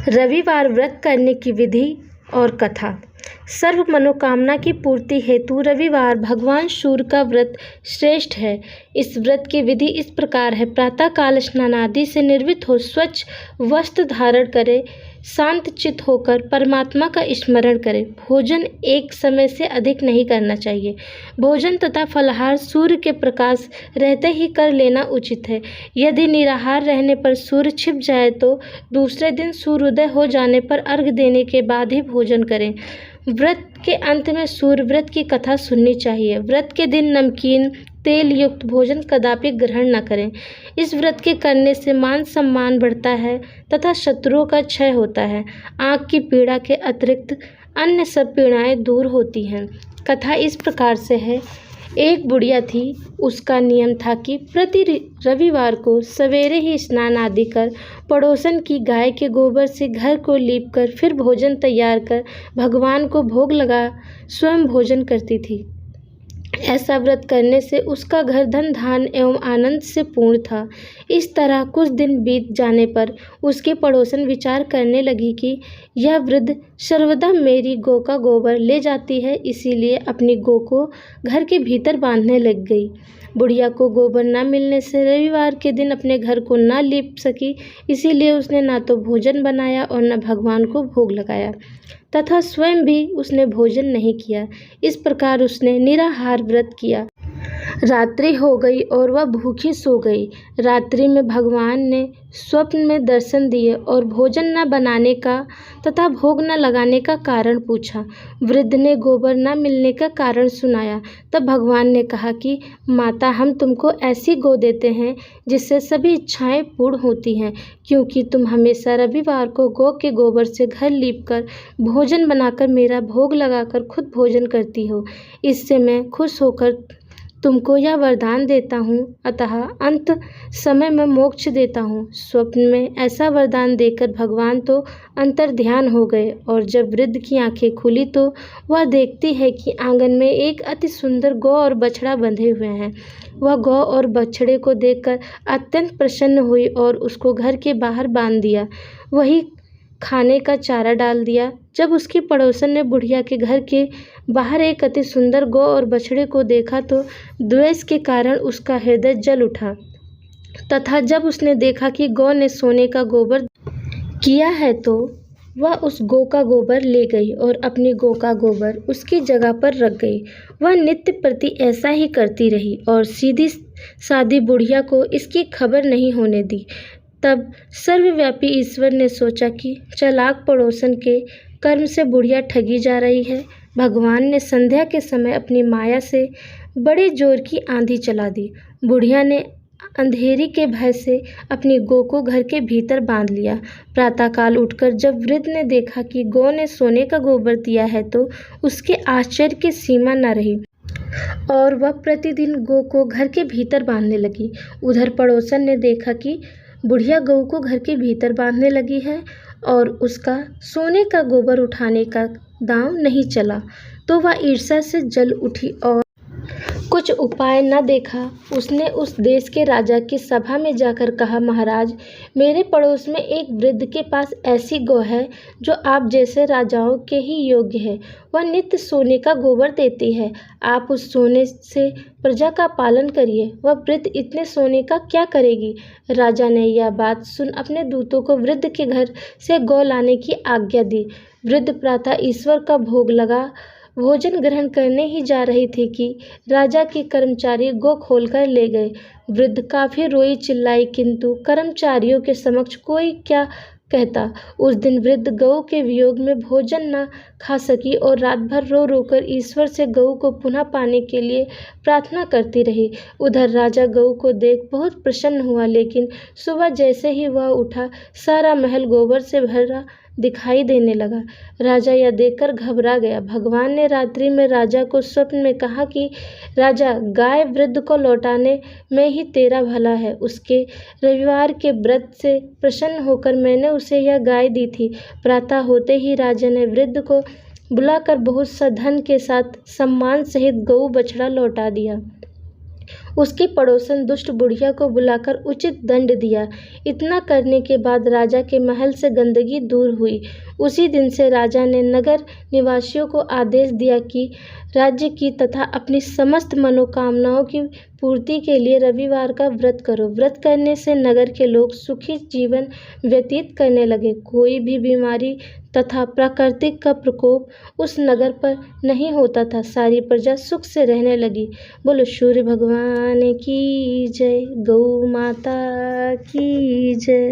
रविवार व्रत करने की विधि और कथा। सर्व मनोकामना की पूर्ति हेतु रविवार भगवान सूर्य का व्रत श्रेष्ठ है। इस व्रत की विधि इस प्रकार है। प्रातःकाल स्नानादि से निर्वृत्त हो स्वच्छ वस्त्र धारण करे, शांत चित्त होकर परमात्मा का स्मरण करे। भोजन एक समय से अधिक नहीं करना चाहिए। भोजन तथा फलाहार सूर्य के प्रकाश रहते ही कर लेना उचित है। यदि निराहार रहने पर सूर्य छिप जाए तो दूसरे दिन सूर्योदय हो जाने पर अर्घ्य देने के बाद ही भोजन करें। व्रत के अंत में सूर्य व्रत की कथा सुननी चाहिए। व्रत के दिन नमकीन तेल युक्त भोजन कदापि ग्रहण न करें। इस व्रत के करने से मान सम्मान बढ़ता है तथा शत्रुओं का क्षय होता है। आँख की पीड़ा के अतिरिक्त अन्य सब पीड़ाएं दूर होती हैं। कथा इस प्रकार से है। एक बुढ़िया थी। उसका नियम था कि प्रति रविवार को सवेरे ही स्नान आदि कर पड़ोसन की गाय के गोबर से घर को लीप कर फिर भोजन तैयार कर भगवान को भोग लगा स्वयं भोजन करती थी। ऐसा व्रत करने से उसका घर धन धान एवं आनंद से पूर्ण था। इस तरह कुछ दिन बीत जाने पर उसके पड़ोसन विचार करने लगी कि यह वृद्ध सर्वदा मेरी गौ का गोबर ले जाती है, इसीलिए अपनी गौ को घर के भीतर बांधने लग गई। बुढ़िया को गोबर न मिलने से रविवार के दिन अपने घर को न लीप सकी, इसीलिए उसने न तो भोजन बनाया और न भगवान को भोग लगाया तथा स्वयं भी उसने भोजन नहीं किया। इस प्रकार उसने निराहार व्रत किया। रात्रि हो गई और वह भूखी सो गई। रात्रि में भगवान ने स्वप्न में दर्शन दिए और भोजन न बनाने का तथा भोग न लगाने का कारण पूछा। वृद्ध ने गोबर न मिलने का कारण सुनाया। तब भगवान ने कहा कि माता, हम तुमको ऐसी गौ देते हैं जिससे सभी इच्छाएं पूर्ण होती हैं, क्योंकि तुम हमेशा रविवार को गौ के गोबर से घर लीपकर भोजन बनाकर मेरा भोग लगाकर खुद भोजन करती हो। इससे मैं खुश होकर तुमको यह वरदान देता हूँ, अतः अंत समय में मोक्ष देता हूँ। स्वप्न में ऐसा वरदान देकर भगवान तो अंतर्ध्यान हो गए और जब वृद्ध की आंखें खुली तो वह देखती है कि आंगन में एक अति सुंदर गौ और बछड़ा बंधे हुए हैं। वह गौ और बछड़े को देखकर अत्यंत प्रसन्न हुई और उसको घर के बाहर बांध दिया, वही खाने का चारा डाल दिया। जब उसकी पड़ोसन ने बुढ़िया के घर के बाहर एक अति सुंदर गौ और बछड़े को देखा तो द्वेष के कारण उसका हृदय जल उठा तथा जब उसने देखा कि गौ ने सोने का गोबर किया है तो वह उस गौ का गोबर ले गई और अपनी गौ का गोबर उसकी जगह पर रख गई। वह नित्य प्रति ऐसा ही करती रही और सीधी सादी बुढ़िया को इसकी खबर नहीं होने दी। तब सर्वव्यापी ईश्वर ने सोचा कि चालाक पड़ोसन के कर्म से बुढ़िया ठगी जा रही है। भगवान ने संध्या के समय अपनी माया से बड़े जोर की आंधी चला दी। बुढ़िया ने अंधेरी के भय से अपनी गौ को घर के भीतर बांध लिया। प्रातःकाल उठकर जब वृद्ध ने देखा कि गौ ने सोने का गोबर दिया है तो उसके आश्चर्य की सीमा न रही और वह प्रतिदिन गौ को घर के भीतर बांधने लगी। उधर पड़ोसन ने देखा कि बुढ़िया गौ को घर के भीतर बांधने लगी है और उसका सोने का गोबर उठाने का दांव नहीं चला तो वह ईर्ष्या से जल उठी और कुछ उपाय न देखा उसने उस देश के राजा की सभा में जाकर कहा, महाराज, मेरे पड़ोस में एक वृद्ध के पास ऐसी गौ है जो आप जैसे राजाओं के ही योग्य है। वह नित्य सोने का गोबर देती है। आप उस सोने से प्रजा का पालन करिए। वह वृद्ध इतने सोने का क्या करेगी? राजा ने यह बात सुन अपने दूतों को वृद्ध के घर से गौ लाने की आज्ञा दी। वृद्ध प्रातः ईश्वर का भोग लगा भोजन ग्रहण करने ही जा रही थी कि राजा के कर्मचारी गौ खोलकर ले गए। वृद्ध काफी रोई चिल्लाई, किंतु कर्मचारियों के समक्ष कोई क्या कहता। उस दिन वृद्ध गौ के वियोग में भोजन न खा सकी और रात भर रो रोकर ईश्वर से गौ को पुनः पाने के लिए प्रार्थना करती रही। उधर राजा गौ को देख बहुत प्रसन्न हुआ, लेकिन सुबह जैसे ही वह उठा सारा महल गोबर से भरा दिखाई देने लगा। राजा यह देखकर घबरा गया। भगवान ने रात्रि में राजा को स्वप्न में कहा कि राजा, गाय वृद्ध को लौटाने में ही तेरा भला है। उसके रविवार के व्रत से प्रसन्न होकर मैंने उसे यह गाय दी थी। प्रातः होते ही राजा ने वृद्ध को बुलाकर बहुत सा धन के साथ सम्मान सहित गौ बछड़ा लौटा दिया। उसकी पड़ोसन दुष्ट बुढ़िया को बुलाकर उचित दंड दिया। इतना करने के बाद राजा के महल से गंदगी दूर हुई। उसी दिन से राजा ने नगर निवासियों को आदेश दिया कि राज्य की तथा अपनी समस्त मनोकामनाओं की पूर्ति के लिए रविवार का व्रत करो। व्रत करने से नगर के लोग सुखी जीवन व्यतीत करने लगे। कोई भी बीमारी तथा प्राकृतिक का प्रकोप उस नगर पर नहीं होता था। सारी प्रजा सुख से रहने लगी। बोलो सूर्य भगवान की जय, गौ माता की जय।